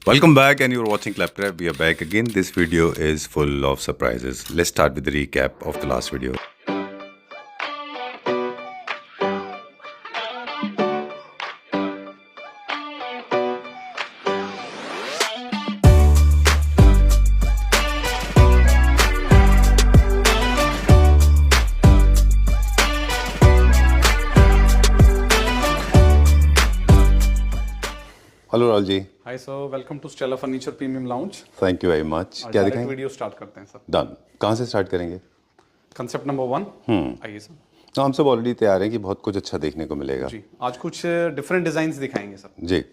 Welcome back, and you're watching Claptrap. We are back again. This video is full of surprises. Let's start with the recap of the last video. Hello Rahul ji. Hi sir, welcome to Stella furniture premium lounge. Thank you very much. क्या दिखाएंगे? Video start करते हैं sir. Done. कहाँ से start करेंगे? Concept number 1। आइए sir. तो हम सब ऑलरेडी तैयार हैं कि बहुत कुछ अच्छा देखने को मिलेगा जी, आज कुछ डिफरेंट डिजाइन्स दिखाएंगे सर। जी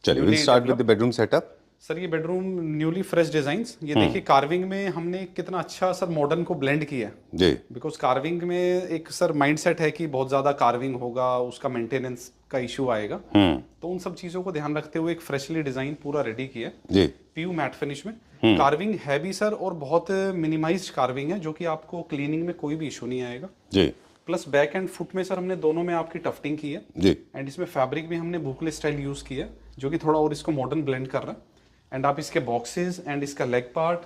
चलिए, will start with the bedroom setup. Sir ये बेडरूम न्यूली फ्रेश डिजाइन्स। ये देखिए कार्विंग में हमने कितना अच्छा सर मॉडर्न को ब्लेंड किया है जी। बिकॉज कार्विंग में एक सर माइंडसेट है कि बहुत ज्यादा कार्विंग होगा, उसका मेंटेनेंस का इशू आएगा। तो उन सब चीजों को ध्यान रखते हुए एक फ्रेशली डिजाइन पूरा रेडी किया है जी। पीयू मैट फिनिश में। कार्विंग है भी सर और बहुत मिनिमाइज्ड कार्विंग है, जो कि आपको क्लीनिंग में कोई भी इशू नहीं आएगा जी। प्लस बैक एंड फुट में सर हमने दोनों में आपकी टफ्टिंग की है जी। एंड इसमें फैब्रिक भी हमने बुकले स्टाइल यूज किया है, जो कि थोड़ा और इसको मॉडर्न ब्लेंड कर रहा है। एंड आप इसके बॉक्सेस एंड इसका लेग पार्ट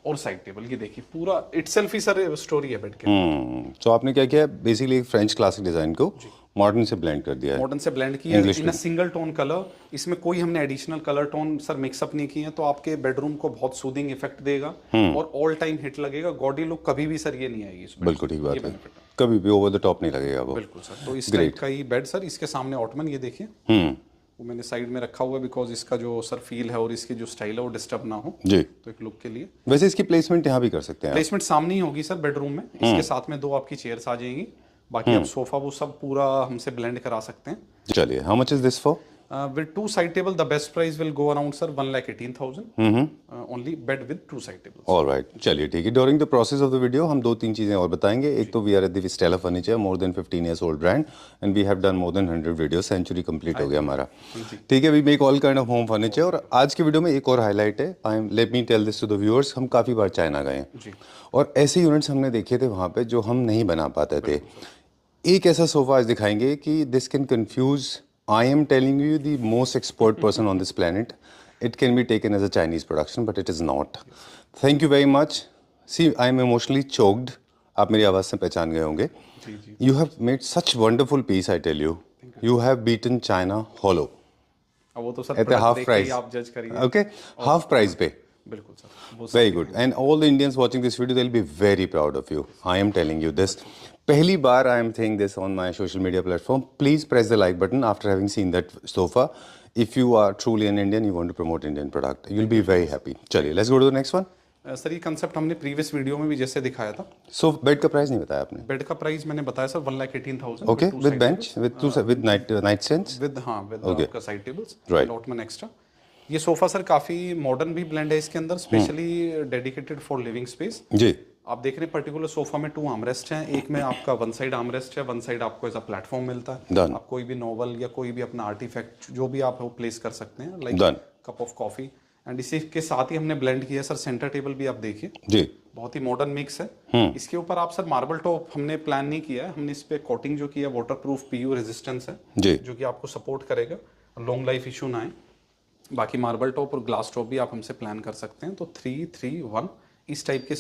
और साइड टेबल ये देखिए, पूरा इटसेल्फ ही सर स्टोरी है बेड के। तो आपने क्या किया? बेसिकली फ्रेंच क्लासिक डिजाइन को मॉडर्न से ब्लेंड कर दिया है। मॉडर्न से ब्लेंड किया in a single tone colour. इसमें कोई हमने additional colour tone sir mix up नहीं किए हैं, तो आपके बेडरूम को बहुत सूदिंग इफेक्ट देगा और ऑल टाइम हिट लगेगा। गॉडी लुक कभी भी सर ये नहीं आएगी इसमें। बिल्कुल ठीक बात है, कभी भी ओवर द टॉप नहीं लगेगा वो। बिल्कुल सर। तो इस टाइप का ही बेड सर। इसके सामने ऑटमन ये देखिए, वो मैंने साइड में रखा हुआ है बिकॉज इसका जो सर फील है और इसकी जो स्टाइल है वो डिस्टर्ब ना हो जी। तो एक लुक के लिए। वैसे इसकी प्लेसमेंट यहाँ भी कर सकते हैं। प्लेसमेंट सामने ही होगी सर बेडरूम में। इसके साथ में 2 आपकी चेयर्स आ जाएंगी, बाकी आप सोफा वो सब पूरा हमसे ब्लेंड करा सकते हैं। चलिए, how much is this for? With 2 side table, the best price will go around sir 1,18,000. Only bed with 2 side tables. All right, चलिए ठीक है। During the process of the video हम 2-3 चीज़ें और बताएंगे। एक तो we are at the Stella Furniture, more than 15 years old brand, and we have done more than 100 videos. Century complete हो गया हमारा। ठीक है, we make all kind of home furniture। और आज की वीडियो में एक और हाईलाइट है। Let me tell this to the viewers, हम काफ़ी बार चाइना गए हैं और ऐसे यूनिट्स हमने देखे थे वहाँ पे जो हम नहीं बना पाते थे। एक ऐसा सोफा आज दिखाएंगे कि this can confuse. I am telling you the most expert person on this planet. It can be taken as a Chinese production, but it is not. Thank you very much. See, I am emotionally choked. आप मेरी आवाज़ से पहचान गए होंगे। You have made such wonderful piece, I tell you. You have beaten China hollow. वो तो sir half price. आप जज करिए। Okay, half price पे। बिल्कुल sir. Very good. And all the Indians watching this video, they'll be very proud of you. I am telling you this. पहली बार I am saying this on my social media platform. Please press the like button after having seen that sofa. If you are truly an Indian, you want to promote Indian product, you'll be very happy. चलिए, let's go to the next one. Sir ये concept हमने previous video में भी जैसे दिखाया था। So bed का price नहीं बताया आपने? बेड का प्राइस मैंने बताया sir 1,18,000। Okay, with bench, with night stands. With आपका साइड टेबल्स, Right. लॉटमन एक्स्ट्रा। ये सोफा सर काफी मॉडर्न भी ब्लेंड है इसके अंदर, specially dedicated for living space. जी। आप देख रहे हैं पर्टिकुलर सोफा में 2 आर्मरेस्ट हैं। एक में आपका 1 साइड आर्मरेस्ट है, 1 साइड आपको एज अ प्लेटफॉर्म मिलता है। Done. आप कोई भी नोवेल या कोई भी अपना आर्टिफैक्ट जो भी आप वो प्लेस कर सकते हैं, like Done. Cup of coffee. And इसी के साथ ही हमने ब्लेंड किया सर सेंटर टेबल भी आप देखिए, जी। बहुत ही मॉडर्न मिक्स है। इसके ऊपर आप सर मार्बल टॉप हमने प्लान नहीं किया है, हमने इस पे कोटिंग जो किया वाटरप्रूफ पीयू रेजिस्टेंस है जी, जो कि आपको सपोर्ट करेगा, लॉन्ग लाइफ इशू ना आए। बाकी मार्बल टॉप और ग्लास टॉप भी आप हमसे प्लान कर सकते हैं। तो 3-3-1 इस टाइप के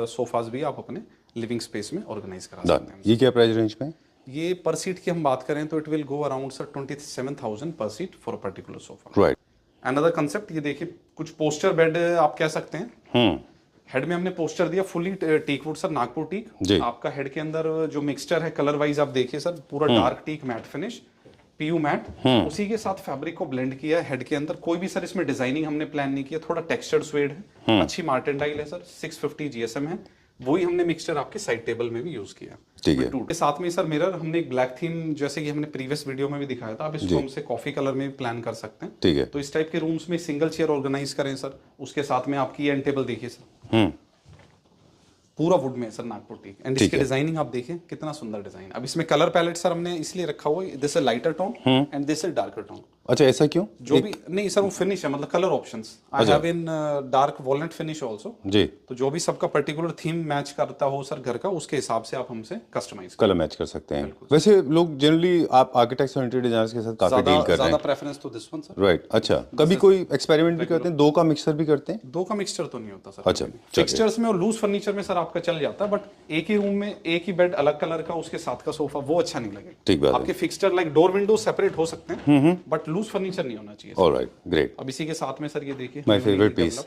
सोफाज भी आप अपने लिविंग स्पेस में ऑर्गेनाइज करा सकते हैं। ये क्या प्राइस रेंज में? ये पर सीट की हम बात करें तो it will go around sir 27,000 पर seat for a particular sofa. Right. Another concept ये देखिए, कुछ पोस्टर बेड आप कह सकते हैं। हेड में हमने पोस्टर दिया fully teak wood sir, Nagpur teak. आपका हेड के अंदर जो मिक्सचर है कलर वाइज आप देखिए सर, पूरा dark teak matt finish, PU matt. उसी के साथ फैब्रिक को ब्लेंड किया हेड के अंदर। कोई भी सर इसमें डिजाइनिंग हमने प्लान नहीं किया, थोड़ा टेक्सचर्ड स्वेड है, अच्छी मार्टेंडाइल है सर, 650 GSM है। वही हमने मिक्सचर आपके साइड टेबल में भी यूज किया। ठीक है। के साथ में सर मिरर हमने एक ब्लैक थीम, जैसे कि हमने प्रीवियस वीडियो में भी दिखाया था, आप इसको हमसे कॉफी कलर में भी प्लान कर सकते हैं। ठीक है। तो इस टाइप के रूम्स में सिंगल चेयर ऑर्गेनाइज करें सर, उसके साथ में आपकी एंड टेबल देखिए सर, पूरा वुड में सर नागपुर टीक। एंड इसकी डिजाइनिंग आप देखिए कितना सुंदर डिजाइन। अब इसमें कलर पैलेट सर हमने इसलिए रखा हुआ है, this is lighter tone and this is darker tone. अच्छा, ऐसा क्यों? जो भी नहीं सर, वो फिनिश है, मतलब colour options I have in dark walnut finish also जी, तो जो भी सबका पर्टिकुलर थीम मैच करता हो सर घर का, उसके हिसाब से आप हमसे कस्टमाइज कलर मैच कर सकते हैं। वैसे लोग जनरली आप आर्किटेक्ट्स और इंटीरियर डिजाइनर्स के साथ काफी डील कर रहे ज्यादा हैं, प्रेफरेंस तो दिस वन सर। राइट? अच्छा, कभी कोई एक्सपेरिमेंट भी करते हैं, दो का मिक्सर भी करते हैं? दो का मिक्सचर तो नहीं होता सर। अच्छा, फिक्सचर्स में और लूज फर्नीचर में सर आपका चल जाता है, बट एक ही रूम में एक ही बेड अलग कलर का, उसके साथ का सोफा, वो अच्छा नहीं लगेगा। ठीक बात है। आपके fixture like door window separate हो सकते हैं, बट लूज फर्नीचर नहीं होना चाहिए। Alright, great. अब इसी के साथ में सर ये देखिए, माय फेवरेट पीस।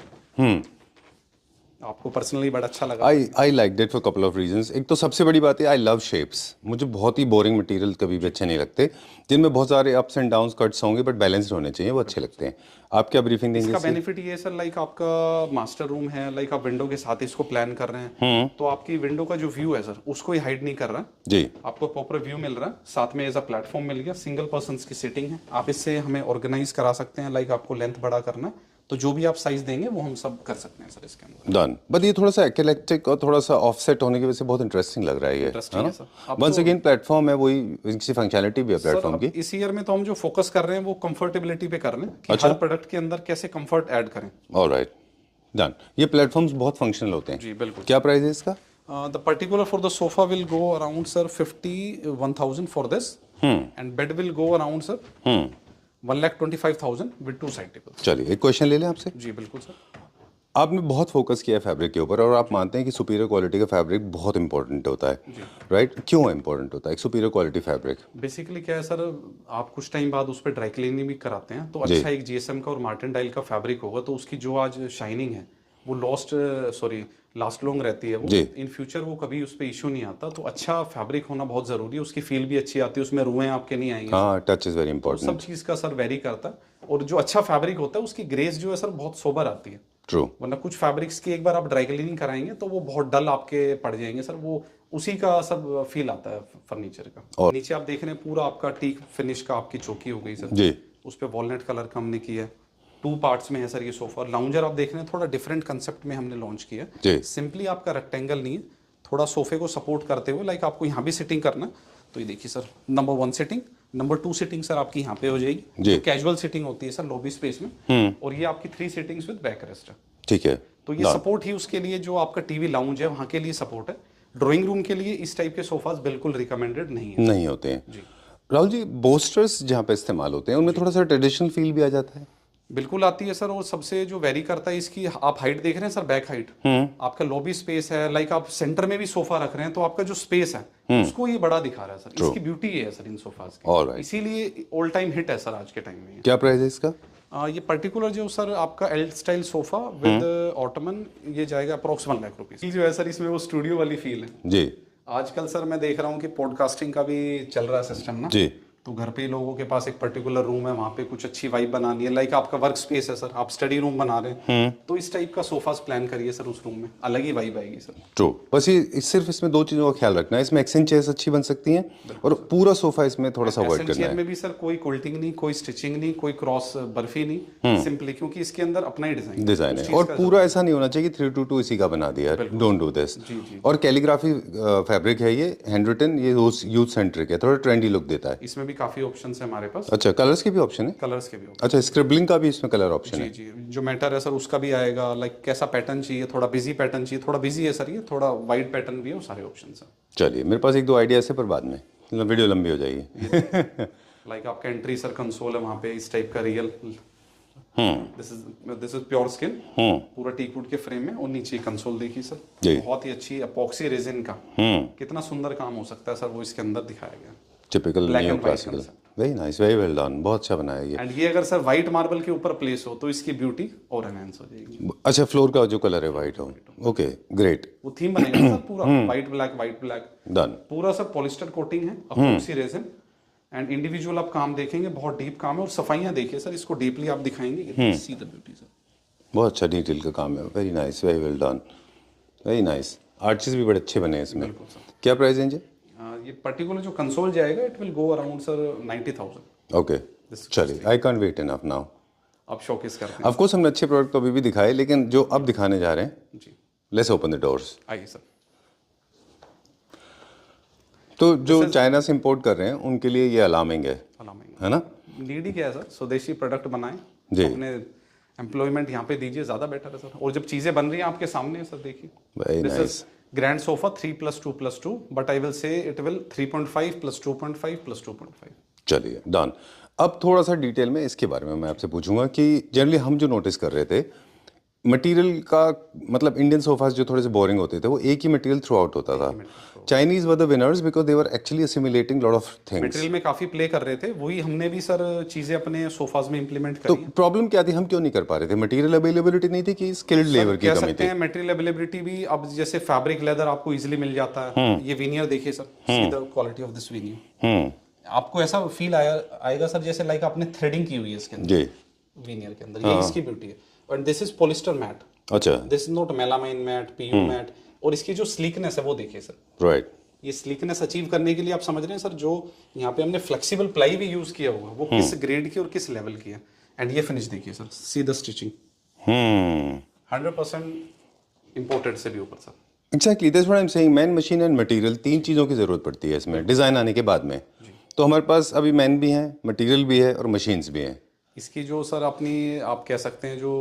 आपको पर्सनली बड़ा अच्छा लगा। I like that for couple of reasons. एक तो सबसे बड़ी बात है, आई लव शेप्स। मुझे बहुत ही बोरिंग मटेरियल कभी भी अच्छे नहीं लगते, जिनमें बहुत सारे अप्स एंड डाउन्स कट्स होंगे बट बैलेंस्ड होने चाहिए, वो अच्छे लगते हैं। आप क्या ब्रीफिंग देंगे इसका इसकी? बेनिफिट ये है सर, लाइक आपका मास्टर रूम है, लाइक आप विंडो के साथ इसको प्लान कर रहे हैं, तो आपकी विंडो का जो व्यू है सर, उसको ही हाइड नहीं कर रहा जी, आपको प्रॉपर व्यू मिल रहा है। साथ में एज अ प्लेटफॉर्म मिल गया, सिंगल पर्सन की सीटिंग है, आप इससे हमें ऑर्गेनाइज करा सकते हैं। लाइक आपको लेंथ बड़ा करना है, तो जो भी आप साइज देंगे वो हम सब कर सकते हैं सर इसके अंदर। डन। बट ये थोड़ा सा एक्लेक्टिक और थोड़ा सा ऑफसेट होने की वजह से बहुत इंटरेस्टिंग लग रहा है ये, इंटरेस्टिंग है सर। अब वंस अगेन प्लेटफॉर्म है, वही इसकी फंक्शनैलिटी भी है प्लेटफॉर्म की। इस ईयर में तो हम जो फोकस कर रहे हैं वो कंफर्टेबिलिटी पे कर रहे हैं कि हर प्रोडक्ट के अंदर कैसे कंफर्ट ऐड करें। Alright, done. ये प्लेटफॉर्म्स बहुत फंक्शनल होते हैं जी बिल्कुल। क्या प्राइस है इसका? The particular for the sofa will go around sir 51,000 for this, and bed will go around sir 1,25,000 with 2 side tables. चलिए, एक क्वेश्चन ले लें आपसे। जी बिल्कुल सर। आपने बहुत फोकस किया है फैब्रिक के ऊपर, और आप मानते हैं कि सुपीरियर क्वालिटी का फैब्रिक बहुत इंपॉर्टेंट होता है, राइट? क्यों इंपॉर्टेंट होता है एक सुपीरियर क्वालिटी फैब्रिक? बेसिकली क्या है सर, आप कुछ टाइम बाद उस पर ड्राई क्लीनिंग भी कराते हैं, तो अच्छा एक जीएसएम का और मार्टिन डाइल का फैब्रिक होगा, तो उसकी जो आज शाइनिंग है वो लास्ट लॉन्ग रहती है। वो इन फ्यूचर वो कभी उस पर इशू नहीं आता। तो अच्छा फैब्रिक होना बहुत जरूरी है, उसकी फील भी अच्छी आती है, उसमें रुएं आपके नहीं आएंगे। हाँ, टच इज वेरी सब इंपॉर्टेंट। चीज का सर वेरी करता है, और जो अच्छा फैब्रिक होता है उसकी ग्रेस जो है सर बहुत सोबर आती है। ट्रू। वरना कुछ फैब्रिक्स की एक बार आप ड्राई क्लीनिंग कराएंगे तो वो बहुत डल आपके पड़ जाएंगे सर, वो उसी का सब फील आता है फर्नीचर का। और नीचे आप देख रहे हैं पूरा आपका टीक फिनिश का आपकी चौकी हो गई सर जी, उस पे वॉलनट कलर का हमने किया है। 2 पार्ट्स में है सर ये सोफा। लाउंजर आप देख रहे हैं थोड़ा डिफरेंट कंसेप्ट में हमने लॉन्च किया जी। है। सिंपली आपका रेक्टेंगल नहीं है, थोड़ा सोफे को सपोर्ट करते हुए, लाइक आपको यहाँ भी सिटिंग करना, तो ये देखिए sir, number 1 sitting, number 2 sitting sir आपकी यहाँ पे हो जाएगी, जी। तो कैजुअल सिटिंग होती है सर लॉबी स्पेस में, और ये आपकी 3 सिटिंग्स विद बैक रेस्ट है। ठीक है। तो ये सपोर्ट ही उसके लिए जो आपका टीवी लाउंज है वहां के लिए सपोर्ट है। ड्राइंग रूम के लिए इस टाइप के सोफाज बिल्कुल रिकमेंडेड नहीं है। नहीं होते हैं राहुल जी। बोस्टर्स जहाँ पे इस्तेमाल होते हैं उनमें थोड़ा सा ट्रेडिशनल फील भी आ जाता है। बिल्कुल आती है सर, और सबसे जो वेरी करता है इसकी, आप हाइट देख रहे हैं सर, बैक हाइट, आपका लॉबी स्पेस है, लाइक आप सेंटर में भी सोफा रख रहे हैं तो आपका जो स्पेस है उसको ये बड़ा दिखा रहा है सर। इसकी ब्यूटी ये है सर इन सोफाज की, इसीलिए ऑल टाइम हिट है सर आज के टाइम में। क्या प्राइस है इसका? ये पर्टिकुलर जो सर आपका L style sofa with Ottoman, ये जाएगा अप्रोक्स 1 लाख रुपीज। जो है सर इसमें वो स्टूडियो वाली फील है जी। आजकल सर मैं देख रहा हूँ कि पॉडकास्टिंग का भी चल रहा है सिस्टम ना जी। तो घर पे लोगों के पास एक पर्टिकुलर रूम है, वहाँ पे कुछ अच्छी वाइब बनानी है, लाइक आपका वर्क स्पेस है सर, आप स्टडी रूम बना रहे हैं, तो इस टाइप का सोफास प्लान करिए सर, उस रूम में अलग ही वाइब आएगी सर। ट्रू। बस ये सिर्फ इसमें 2 चीज़ों का ख्याल रखना है, इसमें एक्सेंट चेयर्स अच्छी बन सकती हैं और पूरा सोफा इसमें थोड़ा सा अवॉइड करना चेयर है। में भी सर कोई कोल्टिंग नहीं, कोई स्टिचिंग नहीं, कोई क्रॉस बर्फी नहीं, सिंपली क्योंकि इसके अंदर अपना ही डिजाइन है, और पूरा ऐसा नहीं होना चाहिए कि 322 इसी का बना दिया, डोंट डू दिस। और कैलीग्राफी फैब्रिक है, ये हैंड रिटन, ये यूथ सेंट्रिक है, थोड़ा ट्रेंडी लुक देता है। इसमें भी काफी ऑप्शन है हमारे पास। अच्छा, कलर्स के भी ऑप्शन है? कलर्स के भी ऑप्शन। अच्छा, स्क्रिबलिंग का भी इसमें कलर ऑप्शन है? जी, जो मैटर है सर उसका भी आएगा, लाइक कैसा पैटर्न चाहिए, थोड़ा बिजी पैटर्न चाहिए, थोड़ा बिजी है सर ये, थोड़ा वाइड पैटर्न भी है, वो सारे ऑप्शन है। चलिए, मेरे पास 1-2 आइडियाज है पर बाद में वीडियो लंबी हो जाएगी। लाइक आपका एंट्री सर कंसोल है वहाँ पे इस टाइप का real, this is pure skin, पूरा टीकवुड के फ्रेम में, और नीचे कंसोल देखिए सर, बहुत ही अच्छी एपॉक्सी रेजिन का, कितना सुंदर काम हो सकता है सर वो इसके अंदर दिखाया गया। Typical new classical, very nice, very well done, बहुत अच्छा बनाया ये। एंड ये अगर सर व्हाइट मार्बल के ऊपर प्लेस हो तो इसकी ब्यूटी और एनहांस हो जाएगी। अच्छा, फ्लोर का जो कलर है वाइट हो, ओके ग्रेट। वो थीम बनेगा सर पूरा व्हाइट ब्लैक डन। पूरा सर पॉलिस्टर कोटिंग है, एपॉक्सी रेजिन, एंड इंडिविजुअल आप काम देखेंगे बहुत डीप काम है, और सफाइयां देखिए सर, इसको डीपली आप दिखाएंगे, सी द ब्यूटी सर। बहुत अच्छा डिटेल का काम है, very nice, very well done, very nice. Arches भी बड़े अच्छे बने हैं इसमें। क्या प्राइस रेंज है? ये पर्टिकुलर जो कंसोल जाएगा it will go around sir 90,000। Okay, चलिए, I can't wait enough now. आप शोकेस करते हैं। ऑफ कोर्स हमने अच्छे प्रोडक्ट तो अभी भी दिखाए, लेकिन जो अब दिखाने जा रहे हैं, जी, लेट्स ओपन द डोर्स। आइए सर। तो जो चाइना से इंपोर्ट कर रहे हैं उनके लिए ये अलार्मिंग है ना? नीड ही क्या है सर, स्वदेशी प्रोडक्ट बनाएं, जी। अपने एम्प्लॉयमेंट यहाँ पे दीजिए, ज्यादा बेटर है सर। और जब चीजें बन रही हैं आपके सामने है सर, देखिए very this nice. Is grand sofa 3+2+2, but I will say it will 3.5 + 2.5 + 2.5। चलिए डन। अब थोड़ा सा डिटेल में इसके बारे में मैं आपसे पूछूंगा कि जनरली हम जो नोटिस कर रहे थे मटेरियल का, मतलब इंडियन सोफास जो थोड़े से बोरिंग होते थे वो एक ही मटेरियल थ्रू आउट होता था। Chinese were the winners because they were actually assimilating lot of things. Material में काफी प्ले कर रहे थे, वही हमने भी सर चीजें अपने सोफाज में इंप्लीमेंट तो करी हैं। प्रॉब्लम क्या थी, हम क्यों नहीं कर पा रहे थे? मटेरियल अवेलेबिलिटी नहीं थी कि स्किल्ड लेबर की कह कमी सकते थी? हैं मटेरियल अवेलेबिलिटी भी, अब जैसे फैब्रिक लेदर आपको इजीली मिल जाता है। ये विनियर देखिए sir, see the quality of this veneer. आपको ऐसा फील आएगा सर जैसे लाइक आपने थ्रेडिंग की हुई है इसके अंदर, जी। विनियर के अंदर। ये इसकी ब्यूटी है। और दिस इज पॉलिस्टर मैट, अच्छा। This is not melamine matt, PU matt. और इसकी जो स्लीकनेस है वो देखिए सर। राइट। ये स्लीकनेस अचीव करने के लिए आप समझ रहे हैं सर, जो यहाँ पे हमने फ्लेक्सिबल प्लाई भी यूज किया हुआ है वो किस ग्रेड की और किस लेवल की है। एंड ये फिनिश देखिए sir, see the stitching 100% imported से भी ऊपर sir. Exactly that's what I am saying. Man, machine and material, तीन चीज़ों की ज़रूरत पड़ती है इसमें डिज़ाइन आने के बाद में। तो हमारे पास अभी मैन भी हैं, मटेरियल भी है और मशीन्स भी हैं। इसकी जो सर अपनी आप कह सकते हैं जो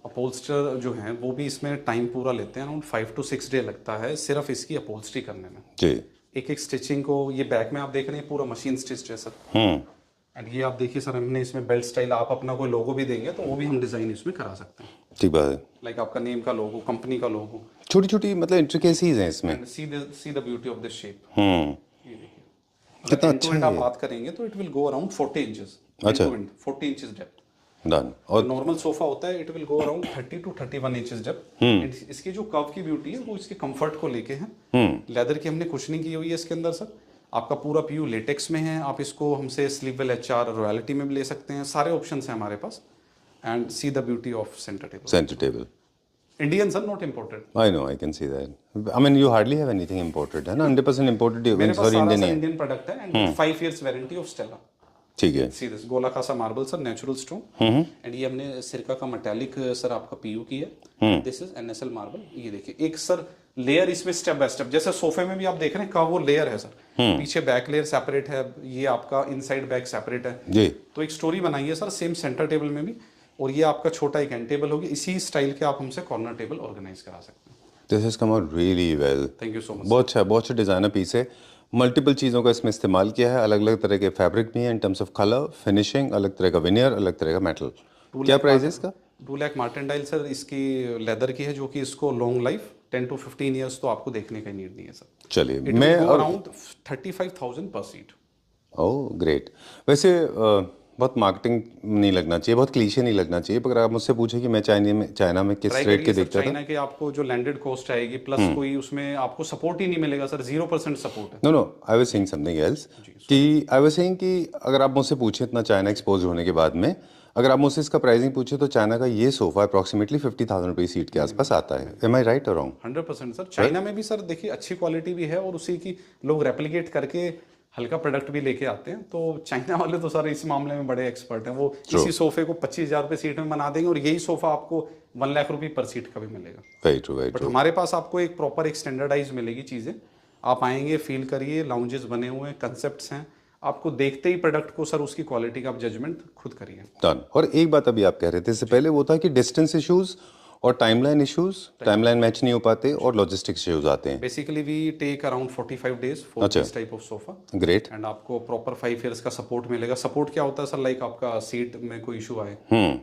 अपहोल्स्टर जो हैं वो भी इसमें टाइम पूरा लेते हैं, अराउंड 5 to 6 डे लगता है सिर्फ इसकी अपहोल्स्ट्री करने में। जी। एक एक स्टिचिंग को, ये बैक में आप देख रहे हैं पूरा मशीन स्टिच्ड है सर। एंड ये आप देखिए सर, हमने इसमें बेल्ट स्टाइल, आप अपना कोई लोगो भी देंगे तो वो भी हम डिजाइन इसमें करा सकते हैं। ठीक बात है। लाइक आपका नेम का लोगो, कंपनी का लोगो। छोटी छोटी मतलब इंट्रिकेसीज हैं इसमें। See the beauty of this shape. Hmm. ये देखिए, कितना अगर अच्छा end-to-end है आप ये। बात करेंगे तो it will go around 40 inches. अच्छा। 40 इंचेस डेप्थ। डन। और नॉर्मल सोफा होता है it will go around 30 to 31 inches depth. इसकी जो कर्व की ब्यूटी है वो इसके कंफर्ट को लेके है। लेदर की हमने कुशनिंग की हुई है इसके अंदर सर। आपका पूरा पीयू लेटेक्स में है, आप इसको हमसे स्लीववेल HR रॉयल्टी में भी ले सकते हैं, सारे ऑप्शंस हैं हमारे पास। And see the beauty of centre table, centre table. Indian sir, not imported. I know, I can see that. I mean you hardly have anything imported, है ना? 100% इंपोर्टेड मेरे पास सॉरी सारा इंडियन सर है। Indian product है and 5 years warranty of Stella. ठीक है। See this गोला कासा marble sir, natural stone. And ये हमने सिरका का मेटालिक सर आपका पीयू की है। This is NSL marble. ये देखिए एक सर लेयर इसमें स्टेप बाय स्टेप, जैसे सोफे में भी आप देख रहे हैं का वो लेयर है सर। पीछे बैक लेयर सेपरेट है, ये आपका इनसाइड बैक सेपरेट है जी। तो एक स्टोरी बनाई है सर सेम सेंटर टेबल में भी। और ये आपका छोटा एक एंड टेबल होगी, इसी स्टाइल के आप हमसे कॉर्नर टेबल ऑर्गेनाइज करा सकते हैं। This has come out really well. Thank you so much. बहुत अच्छा डिज़ाइनर पीस है। मल्टीपल चीज़ों का इसमें इस्तेमाल किया है, अलग अलग तरह के फैब्रिक भी हैं in terms of colour, finishing, अलग तरह का विनियर, अलग तरह का मेटल। क्या प्राइस है इसका? 2 लाख मार्टेंडाइल सर इसकी लेदर की है, जो कि इसको लॉन्ग लाइफ 10 to 15 years तो आपको देखने का नीड नहीं है सर। चलिए It मैं will go और around 35,000 per seat। Oh great. वैसे बहुत मार्केटिंग नहीं लगना चाहिए, बहुत क्लीशे नहीं लगना चाहिए, पर अगर आप मुझसे पूछे कि मैं चाइना में किस ट्राई रेट के करिए सर, देखता था। चाइना के आपको जो लैंडेड कॉस्ट आएगी प्लस कोई उसमें आपको सपोर्ट ही नहीं मिलेगा सर, 0% सपोर्ट है। No no, I was saying something else कि आई वाज सेइंग कि अगर आप मुझसे पूछे इतना चाइना एक्सपोज होने के बाद में, अगर आप मुझसे इसका प्राइसिंग पूछे तो चाइना का ये सोफा अप्रॉक्सीमेटली 50,000 रुपये सीट के आसपास आता है। एम आई राइट और रॉन्ग? 100% सर। चाइना में भी सर देखिए अच्छी क्वालिटी भी है और उसी की लोग रेप्लिकेट करके हल्का प्रोडक्ट भी लेके आते हैं। तो चाइना वाले तो सर इस मामले में बड़े एक्सपर्ट हैं। वो इसी सोफे को 25,000 रुपये सीट में बना देंगे और यही सोफा आपको 1 लाख रुपये पर सीट का भी मिलेगा। Very true, very but true. हमारे पास आपको एक प्रॉपर एक स्टैंडर्डाइज मिलेगी चीज़ें। आप आएंगे, फील करिए, लाउंजेस बने हुए हैं, कंसेप्ट्स हैं, आपको देखते ही प्रोडक्ट को सर उसकी क्वालिटी का आप जजमेंट खुद करिए। डन। और एक बात अभी आप कह रहे थे, इससे पहले वो था कि डिस्टेंस इश्यूज और टाइमलाइन इश्यूज, टाइमलाइन मैच नहीं हो पाते और लॉजिस्टिक्स इश्यूज आते हैं। Basically we take around 45 days for this type of sofa. Great. And आपको प्रॉपर 5 years का सपोर्ट मिलेगा। सपोर्ट क्या होता है सर, लाइक आपका सीट में कोई इशू आए,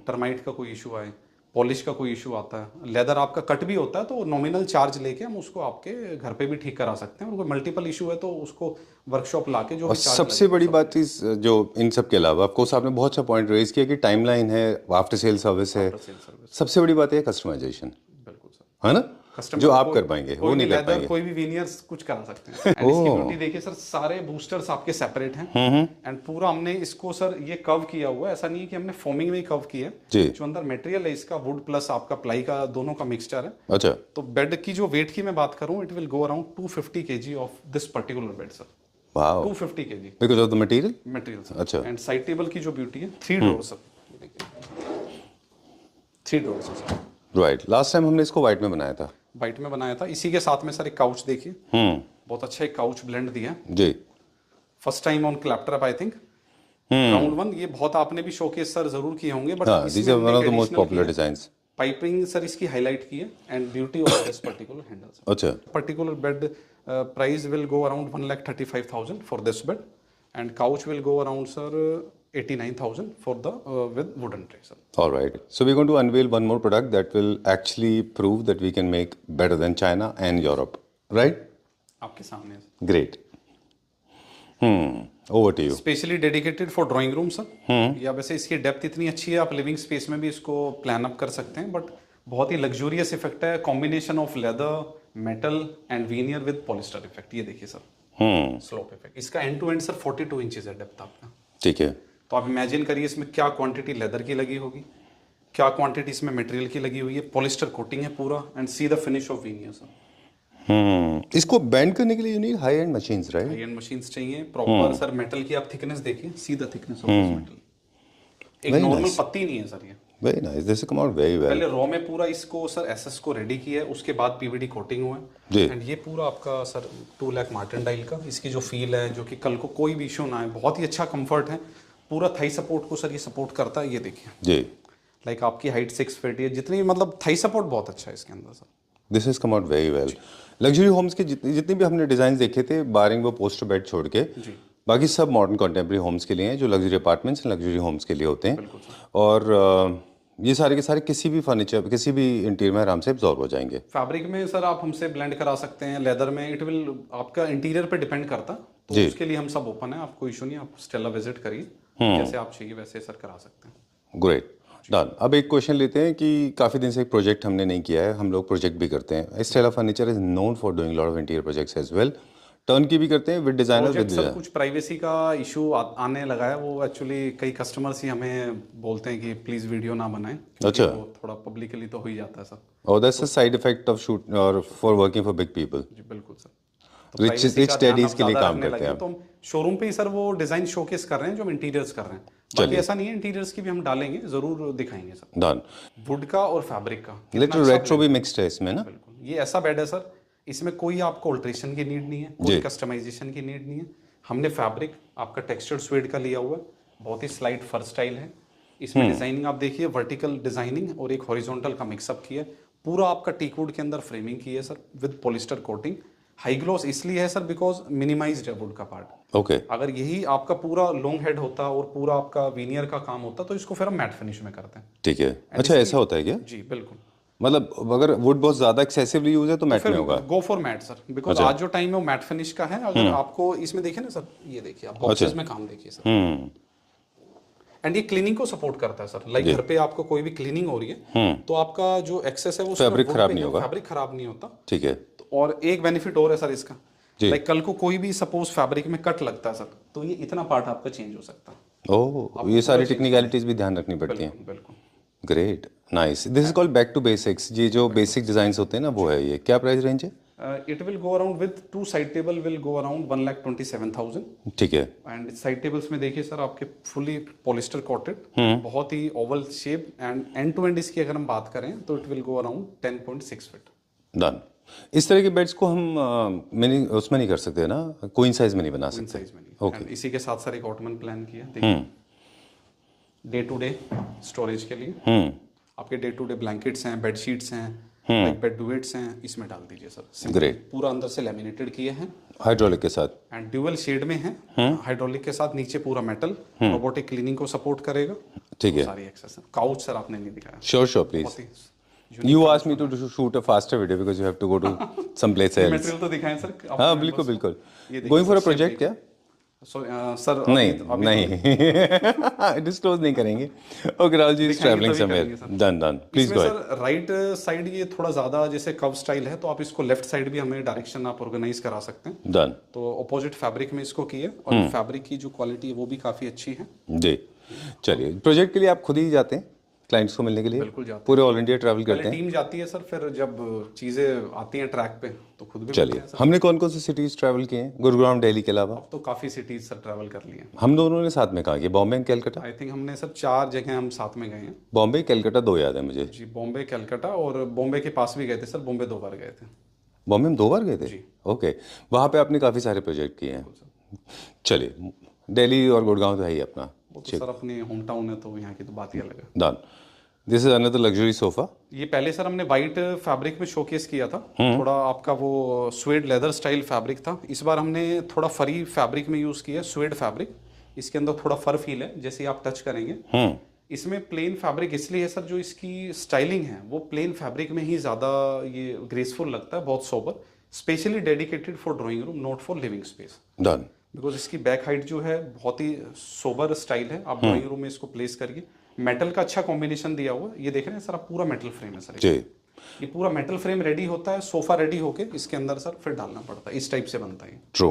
टर्माइट का कोई इशू आए, पॉलिश का कोई इशू आता है, लेदर आपका कट भी होता है तो नॉमिनल चार्ज लेके हम उसको आपके घर पे भी ठीक करा सकते हैं। और कोई मल्टीपल इशू है तो उसको वर्कशॉप लाके जो और सबसे बड़ी बात चीज जो इन सब के अलावा ऑफकोर्स आपने बहुत अच्छा पॉइंट रेज किया कि टाइमलाइन है, आफ्टर सेल सर्विस है, सबसे बड़ी बात है कस्टमाइजेशन, बिल्कुल सर। है ना? जो आप कर पाएंगे वो नहीं कर पाएंगे। कोई भी विनियर्स कुछ करा सकते हैं। एंड इसकी ब्यूटी देखिए सर, सारे बूस्टर्स आपके सेपरेट हैं एंड पूरा हमने इसको सर ये कर्व किया हुआ है। ऐसा नहीं है कि हमने फॉर्मिंग में ही कर्व किया है। जो अंदर मटेरियल है इसका वुड प्लस आपका प्लाई का दोनों का मिक्सचर है। अच्छा। तो बेड की जो वेट की मैं बात करूं, it will go around 250 kg of this particular bed sir. Wow. 250 kg because of the material. Material sir. अच्छा। एंड साइड टेबल की जो ब्यूटी है, 3 drawer sir, 3 drawer sir. Right. Last time हमने इसको व्हाइट में बनाया था। वाइट में बनाया था। इसी के साथ में सर एक काउच देखिए, बहुत अच्छा एक काउच ब्लेंड दिया जी। फर्स्ट टाइम ऑन क्लैपटॉप आई थिंक। राउंड वन, ये बहुत आपने भी शोकेस सर जरूर किए होंगे, बट हाँ, these are one of the most popular designs. Piping sir इसकी हाईलाइट की है and beauty of this particular handle. अच्छा, particular bed price will go around 1,35,000 for this bed and couch will go around sir 89,000 for the with wooden tray sir. all right. So we're going to unveil one more product that will actually prove that we can make better than China and Europe, right? आपके सामने है। Great. Over to you. Specially dedicated for drawing room sir. या वैसे इसकी depth इतनी अच्छी है, आप लिविंग स्पेस में भी इसको प्लान अप कर सकते हैं, बट बहुत ही लग्जूरियस इफेक्ट है, combination of leather, metal and veneer with polyester effect. ये देखिए सर, स्लोप इफेक्ट। इसका end to end sir 42 inches है डेप्थ आपका। ठीक है। तो आप इमेजिन करिए इसमें क्या क्वांटिटी लेदर की लगी होगी, क्या क्वांटिटी इसमें मटेरियल की लगी हुई है, पॉलिस्टर कोटिंग है पूरा, and see the finish off veneer sir. इसको बेंड करने के लिए you need high and machines, right? High and machines चाहिए प्रॉपर सर। मेटल की आप थिकनेस देखिए, see the thickness of this metal. एक नॉर्मल पत्ती नहीं है सर ये। Very nice, this come out very well. पहले रॉ में पूरा इसको सर एसएस को रेडी किया है, उसके बाद पीवीडी कोटिंग हुआ जी। है, एंड ये पूरा आपका सर 2 लाख मार्टेंडाइल का। इसकी जो फील है, जो कि कल को कोई भी इशू ना है, बहुत ही अच्छा कंफर्ट है। पूरा थाई सपोर्ट को सर ये सपोर्ट करता है, ये देखिए जी। लाइक आपकी हाइट 6 फीट है, जितनी मतलब थाई सपोर्ट बहुत अच्छा है इसके अंदर sir. This is come out very well. Luxury homes के जितने भी हमने डिजाइन देखे थे, बारिंग वो पोस्टर बेड छोड़ के, बाकी सब मॉडर्न कंटेम्प्रेरी होम्स के लिए हैं, जो लग्जरी अपार्टमेंट्स लग्जरी होम्स के लिए होते हैं। और ये सारे के सारे किसी भी फर्नीचर, किसी भी इंटीरियर में आराम से एब्जॉर्ब हो जाएंगे। फैब्रिक में सर आप हमसे ब्लेंड करा सकते हैं, लेदर में इट विल आपका इंटीरियर पे डिपेंड करता, तो उसके लिए हम सब ओपन है, आपको इशू नहीं। आप स्टेला विजिट करिए, जैसे आप चाहिए वैसे सर करा सकते हैं। Great, done. अब एक क्वेश्चन लेते हैं कि काफ़ी दिन से एक प्रोजेक्ट हमने नहीं किया है, हम लोग प्रोजेक्ट भी करते हैं। Stella furniture is known for doing lot of interior projects as well. Turnkey भी करते हैं विद डिजाइनर विद सर कुछ प्राइवेसी का इशू आने लगा है, वो एक्चुअली कई कस्टमर्स ही हमें बोलते हैं कि प्लीज वीडियो ना बनाएं। अच्छा, वो थोड़ा पब्लिकली तो हो ही जाता है सर। और that's a side effect of shoot और for working for big people. जी बिल्कुल सर। रिच डैडीज के लिए काम करते हैं। तो हम शोरूम पे ही सर वो डिजाइन शोकेस कर रहे हैं जो हम इंटीरियर्स कर रहे हैं। बाकी ऐसा नहीं है, इंटीरियर्स की भी हम डालेंगे, जरूर दिखाएंगे सर। डन। वुड का और फैब्रिक का लिटिल रेट्रो भी मिक्स्ड है इसमें ना। बिल्कुल, ये ऐसा बेड है सर, इसमें कोई आपको अल्ट्रेशन की नीड नहीं है, कोई कस्टमाइजेशन की नीड नहीं है। हमने फैब्रिक आपका टेक्सचर्ड स्वेड का लिया हुआ है, बहुत ही स्लाइट फर स्टाइल है। इसमें डिजाइनिंग आप देखिए, वर्टिकल डिजाइनिंग और एक हॉरिजॉन्टल का मिक्सअप किया है। पूरा आपका टीकवुड के अंदर फ्रेमिंग की है sir with polyester coating. High gloss इसलिए है सर बिकॉज मिनिमाइज्ड है वुड का पार्ट। ओके। अगर यही आपका पूरा लॉन्ग हेड होता और पूरा आपका वीनियर का काम होता तो इसको फिर हम मैट फिनिश में करते हैं। ठीक है। अच्छा, ऐसा होता है क्या? जी बिल्कुल। मतलब अगर वुड बहुत ज्यादा एक्सेसिवली यूज है तो मैट में होगा। Go for matt sir, because आज जो टाइम है वो मैट फिनिश का है। अगर आपको इसमें देखिए ना सर, ये देखिए आप बॉक्सेस में काम देखिए सर, एंड ये क्लीनिंग को सपोर्ट करता है सर। लाइक घर पे आपको कोई भी क्लीनिंग हो रही है तो आपका जो एक्सेस है वो फैब्रिक खराब नहीं होगा। फैब्रिक खराब नहीं होता। ठीक है। और एक बेनिफिट और है सर इसका, लाइक कल को कोई भी सपोज फैब्रिक में कट लगता है सर, तो ये इतना पार्ट आपका चेंज हो सकता है। ओह, ये सारी टेक्निकलिटीज भी ध्यान रखनी पड़ती हैं। बिल्कुल। Great, nice. This is called back to basics. ये जो बेसिक डिजाइंस होते हैं ना, वो है ये। क्या प्राइस रेंज है? It will go around with 2 side table will go around 1,27,000। ठीक है। एंड साइड टेबल्स में देखिए सर आपके फुली पॉलिस्टर कोटेड, बहुत ही oval shape, end to end इसकी अगर हम बात करें तो it will go around 10.6 feet. Done. इस तरह के बेड्स को हम मिनी उसमें नहीं कर सकते ना, क्वीन साइज में नहीं बना सकते। साइज में नहीं। Okay. इसी के साथ सर एक ऑटमन प्लान किया, देखिए डे टू डे स्टोरेज के लिए। आपके डे टू डे ब्लैंकेट्स हैं, बेड शीट्स हैं, लाइक बेड डुवेट्स हैं, इसमें डाल दीजिए सर। ग्रेट। पूरा अंदर से लैमिनेटेड किए हैं, हाइड्रोलिक के साथ, एंड ड्यूअल शेड में है। हाइड्रोलिक के साथ नीचे पूरा मेटल, रोबोटिक क्लीनिंग को सपोर्ट करेगा। ठीक है। सारी एक्सेस है। काउच सर आपने नहीं दिखाया। Sure sure please. You asked me to shoot a faster video because you have to go to some place else. Material तो दिखाएं सर। हाँ बिल्कुल बिल्कुल। Going for a project क्या? सर नहीं डिस्क्लोज नहीं करेंगे। Okay, Rahul ji is travelling somewhere. Done done, please go ahead. Sir right side ये थोड़ा ज्यादा जैसे कर्व स्टाइल है, तो आप इसको लेफ्ट साइड भी हमें डायरेक्शन आप ऑर्गेनाइज करा सकते हैं। डन। तो अपोजिट फैब्रिक में इसको किए, और फैब्रिक की जो क्वालिटी है वो भी काफी अच्छी है। जी, चलिए। प्रोजेक्ट के लिए आप खुद ही जाते हैं क्लाइंट्स को मिलने के लिए? बिल्कुल जाते हैं। पूरे ऑल इंडिया ट्रैवल करते हैं? टीम जाती है सर, फिर जब चीजें आती हैं ट्रैक पे तो खुद भी चलिए। हमने कौन कौन सी सिटीज ट्रैवल किए हैं गुरुग्राम दिल्ली के अलावा? तो काफी सिटीज सर ट्रैवल कर लिए। हम दोनों ने साथ में कहाँ किया? Bombay and Calcutta? I think हमने सर 4 जगह हम साथ में गए हैं। बॉम्बे कैलकाटा 2 याद है मुझे। जी, बॉम्बे कैलकाटा, और बॉम्बे के पास भी गए थे सर। बॉम्बे 2 बार गए थे। बॉम्बे में 2 बार गए थे? ओके। वहाँ पे आपने काफ़ी सारे प्रोजेक्ट किए हैं। चलिए, दिल्ली और गुड़गांव तो है ही अपना। वो तो सर अपने होम टाउन है तो यहाँ की तो बात ही अलग है। Done. This is another luxury sofa. ये पहले सर हमने वाइट फैब्रिक में शोकेस किया था, थोड़ा आपका वो स्वेड लेदर स्टाइल फैब्रिक था। इस बार हमने थोड़ा फरी फैब्रिक में यूज किया, स्वेड फैब्रिक। इसके अंदर थोड़ा फर फील है, जैसे आप टच करेंगे। इसमें प्लेन फैब्रिक इसलिए है सर, जो इसकी स्टाइलिंग है वो प्लेन फैब्रिक में ही ज्यादा ये ग्रेसफुल लगता है, बहुत sober, specially dedicated for drawing room, not for living space. Done. Because इसकी बैक हाइट जो है बहुत ही सोबर स्टाइल है। आप ड्राइंग रूम में इसको प्लेस करिए। मेटल का अच्छा कॉम्बिनेशन दिया हुआ है, ये देख रहे हैं सर आप, पूरा मेटल फ्रेम है सर। जी। ये पूरा मेटल फ्रेम रेडी होता है, सोफा रेडी होके इसके अंदर सर फिर डालना पड़ता है, इस टाइप से बनता है। True.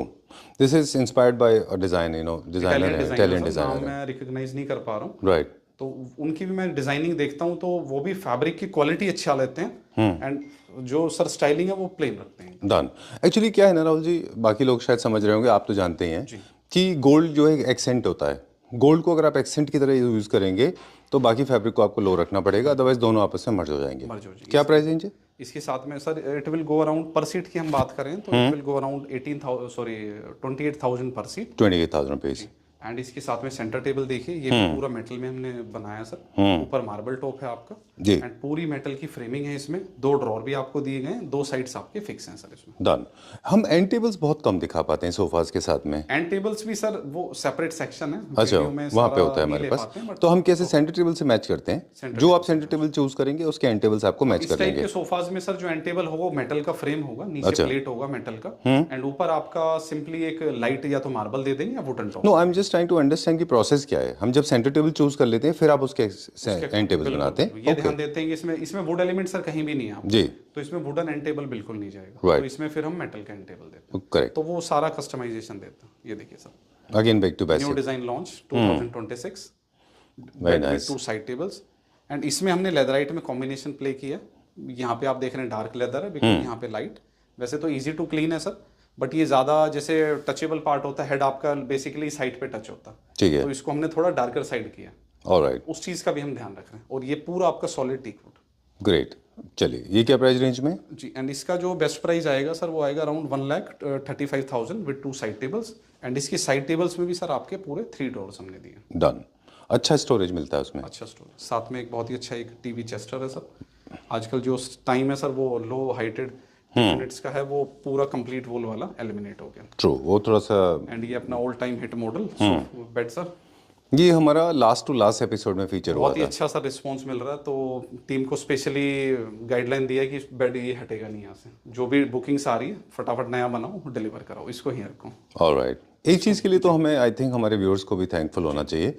This is inspired by a design, you know, designer है, इटालियन डिजाइनर है। मैं रिकॉग्नाइज नहीं कर पा रहा हूँ, राइट। तो उनकी भी मैं डिजाइनिंग देखता हूँ तो वो भी फैब्रिक की क्वालिटी अच्छा लेते हैं, एंड जो सर स्टाइलिंग है वो प्लेन रखते हैं। डन। एक्चुअली क्या है ना राहुल जी, बाकी लोग शायद समझ रहे होंगे, आप तो जानते ही हैं कि गोल्ड जो है एक्सेंट होता है। गोल्ड को अगर आप एक्सेंट की तरह यूज करेंगे तो बाकी फैब्रिक को आपको लो रखना पड़ेगा, अदरवाइज दोनों आपस में मर्ज हो जाएंगे। क्या प्राइस रेंज है इसके साथ में sir? It will go around, पर सीट की हम बात करें तो इट विल गो अराउंड 28,000 पर सीट। 28,000 रुपीज। एंड इसके साथ में सेंटर टेबल देखिए, ये भी पूरा मेटल में हमने बनाया सर। ऊपर मार्बल टॉप है आपका जी, एंड पूरी मेटल की फ्रेमिंग है इसमें। 2 ड्रॉर भी आपको दिए गए हैं, 2 साइड्स आपके फिक्स हैं सर इसमें। डन। हम एंड टेबल्स बहुत कम दिखा पाते हैं सोफाज के साथ में। एंड टेबल्स भी सर वो सेपरेट सेक्शन है, अच्छा, वहाँ पे होता है हमारे पास। तो हम कैसे सेंटर टेबल से मैच करते हैं? जो आप सेंटर टेबल चूज करेंगे उसके एंड टेबल्स आपको मैच कर देंगे। के सोफाज में सर जो एंड टेबल होगा मेटल का फ्रेम होगा, नीचे प्लेट होगा मेटल का, एंड ऊपर आपका सिंपली एक लाइट या तो मार्बल दे देंगे या wooden top. No, I am just trying to understand की प्रोसेस क्या है। हम जब सेंटर टेबल चूज कर लेते हैं फिर आप उसके एंड टेबल बनाते हैं। ये ध्यान देते हैं कि इसमें वुड एलिमेंट सर कहीं भी नहीं है जी, तो इसमें वुडन एंड टेबल बिल्कुल नहीं जाएगा। तो इसमें फिर हम मेटल का एंड टेबल देते हैं। करेक्ट। तो वो सारा कस्टमाइजेशन देता है। ये देखिए sir, again back to new basic. Design launch 2026, very nice. 2 side tables, and इसमें हमने लेदराइट में कॉम्बिनेशन प्ले किया। यहाँ पे आप देख रहे हैं डार्क लेदर है, बिकॉज यहाँ पे लाइट। वैसे तो इजी टू क्लीन है सर, बट ये ज्यादा जैसे टचेबल पार्ट होता है, हेड आपका बेसिकली साइड पे टच होता है, ठीक है। तो इसको हमने थोड़ा डार्कर साइड किया। ऑलराइट, उस चीज का भी हम ध्यान रख रहे हैं। और ये पूरा आपका सॉलिड टीक वुड। ग्रेट। चलिए, ये क्या प्राइस रेंज में? जी, एंड इसका जो बेस्ट प्राइस आएगा सर वो आएगा around 1,35,000 with 2 side tables. And इसकी साइड टेबल्स में भी सर आपके पूरे 3 डोर्स हमने दिए। डन। अच्छा स्टोरेज मिलता है उसमें? अच्छा स्टोरेज, साथ में एक बहुत ही अच्छा एक टीवी चेस्टर है सर। आजकल जो टाइम है सर वो लो हाइटेड यूनिट्स का है, वो पूरा कंप्लीट वॉल वाला एलिमिनेट हो गया। ट्रू, वो थोड़ा सा। एंड ये अपना all time hit model bed sir, ये हमारा लास्ट टू लास्ट एपिसोड में फीचर हुआ बहुत ही अच्छा सा रिस्पॉन्स मिल रहा है। तो टीम को स्पेशली गाइडलाइन दिया है कि बेड ये हटेगा नहीं यहाँ से। जो भी बुकिंग्स आ रही है फटाफट नया बनाओ, डिलीवर कराओ, इसको ही रखो। ऑलराइट। एक चीज़ के लिए तो हमें, आई थिंक हमारे व्यूअर्स को भी थैंकफुल होना चाहिए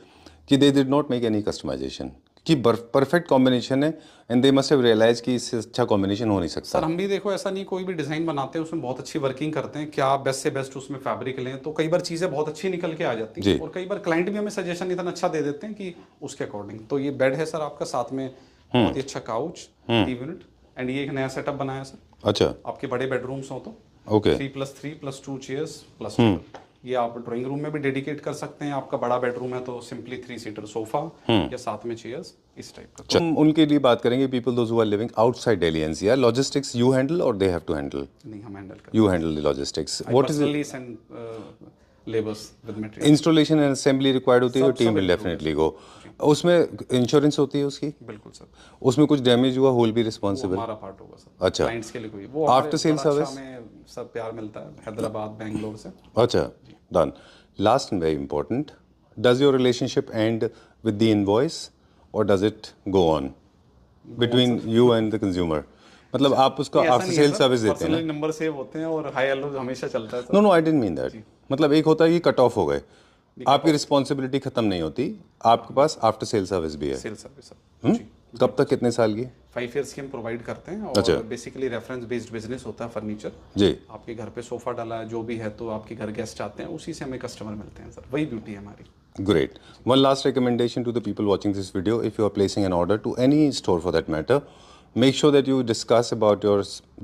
कि they did not make any customisation, कि परफेक्ट कॉम्बिनेशन है, and they must have realise कि इससे अच्छा कॉम्बिनेशन हो नहीं सकता। सर हम भी देखो ऐसा नहीं, कोई भी डिजाइन बनाते हैं उसमें बहुत अच्छी वर्किंग करते हैं, क्या बेस्ट से बेस्ट उसमें फैब्रिक लें, तो कई बार चीजें बहुत अच्छी निकल के आ जाती हैं। और कई बार क्लाइंट भी हमें सजेशन इतना अच्छा दे देते हैं कि उसके अकॉर्डिंग। तो ये बेड है सर आपका, साथ में बहुत ही अच्छा काउच, टीवी यूनिट, एंड ये एक नया सेटअप बनाया सर। अच्छा, आपके बड़े बेडरूम्स हो तो ओके, 3+3+2 चेयर्स प्लस टेबल। ये आप ड्राइंग रूम में भी डेडिकेट कर सकते हैं। आपका बड़ा बेडरूम है तो सिंपली 3 सीटर सोफा या साथ में चेयर्स, इस टाइप का। हम उनके लिए बात करेंगे, people those who are living outside Delhi NCR. Logistics you handle और दे हैव टू हैंडल? नहीं, हम हैंडल करते हैं। You handle the logistics. What is it? Labours with material, installation and assembly required होती है, टीम विल डेफिनेटली गो। उसमें insurance होती है उसकी? बिल्कुल सर। उसमें कुछ डैमेज हुआ, होल भी रिस्पॉन्सिबल? हमारा पार्ट होगा सर। अच्छा, क्लाइंट्स के लिए कोई वो आफ्टर सेल सर्विस हमें सब प्यार मिलता है, हैदराबाद बेंगलोर से। अच्छा, done. Last and very important, does your relationship and with the invoice or does it go on between you and the consumer? मतलब आप उसका आफ्टर सेल सर्विस देते हैं ना? नंबर सेव होते हैं और हाई हेलो हमेशा चलता है। No no, I didn't mean that. मतलब एक होता है कि कट ऑफ हो गए, आपकी रिस्पॉन्सिबिलिटी खत्म नहीं होती, आपके पास आफ्टर सेल सर्विस भी है। सेल सर्विस सर, कब तक, कितने साल की? 5 इयर्स की हम प्रोवाइड करते हैं। और बेसिकली रेफरेंस बेस्ड बिजनेस होता है फर्नीचर जी। आपके घर पे सोफा डाला है जो भी है, तो आपके घर गेस्ट आते हैं, उसी से हमें कस्टमर मिलते हैं सर, वही ब्यूटी है हमारी। Great. One last recommendation to the people watching this video: if you are placing an order to any store for that matter, make sure that you discuss about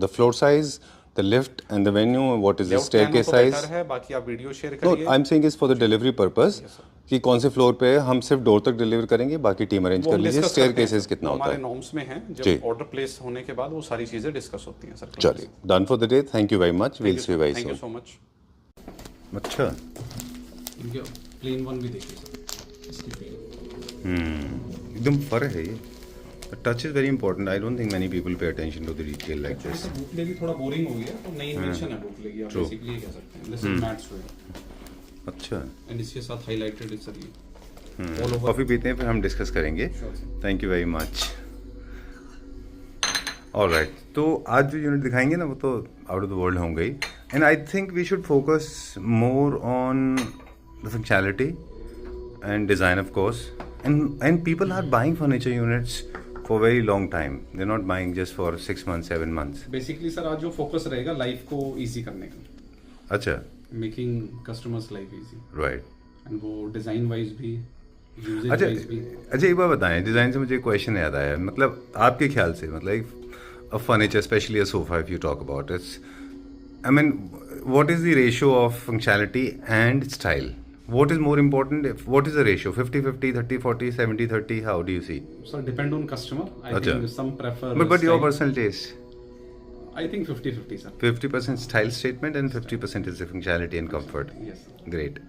the floor size, the lift, and the venue. What is the staircase size? है, बाकी आप video share No, करिए। I'm saying is for the delivery purpose. कि कौन से floor पे है, हम सिर्फ डोर तक डिलीवर करेंगे, बाकी टीम अरेंज कर लीजिए। स्टेयर केसेस कितना होता है? हमारे नॉर्म्स में है, जब ऑर्डर प्लेस होने के बाद वो सारी चीजें डिस्कस होती हैं सर। चलिए, done for the day. Thank you very much. Will see you very thank you soon. So much. अच्छा, प्लेन वन भी देखिए सर, इसकी feel। एकदम फर है ये. Touch is very important. I don't think many people pay attention to the detail like Actually, this. Sir boucle भी थोड़ा boring हो गया, तो नई इन्वेंशन है बुकले की, आप True. बेसिकली ये कह सकते हैं। दिस इज मैट स्वेड अच्छा. एंड इसके साथ हाईलाइटेड है सर ये ऑल ओवर। कॉफी पीते हैं फिर हम डिस्कस करेंगे. Sure, sir. Thank you very much. Alright, तो आज जो यूनिट दिखाएंगे ना वो तो आउट ऑफ द वर्ल्ड होंगे ही. And I think we should focus more on the functionality and design of course. And people are buying furniture units for very long time. They are not buying just for 6 months 7 months. Basically sir आज जो focus रहेगा life को easy करने का, अच्छा. Making customers life easy, right. And वो design wise भी, usage अच्छा वाइज भी। अच्छा, एक बार बताएं, डिज़ाइन से मुझे क्वेश्चन याद आया. मतलब आपके ख्याल से, मतलब a furniture, especially a sofa, if you talk about it, I mean, what is the ratio of functionality and style? What is more important? What is the ratio? 50-50, 30-40, 70-30? How do you see? So depend on customer. I Acha. think some prefer. But your style. personal taste? I think 50-50, sir. 50% style statement and 50% is the functionality and comfort. Yes. Great.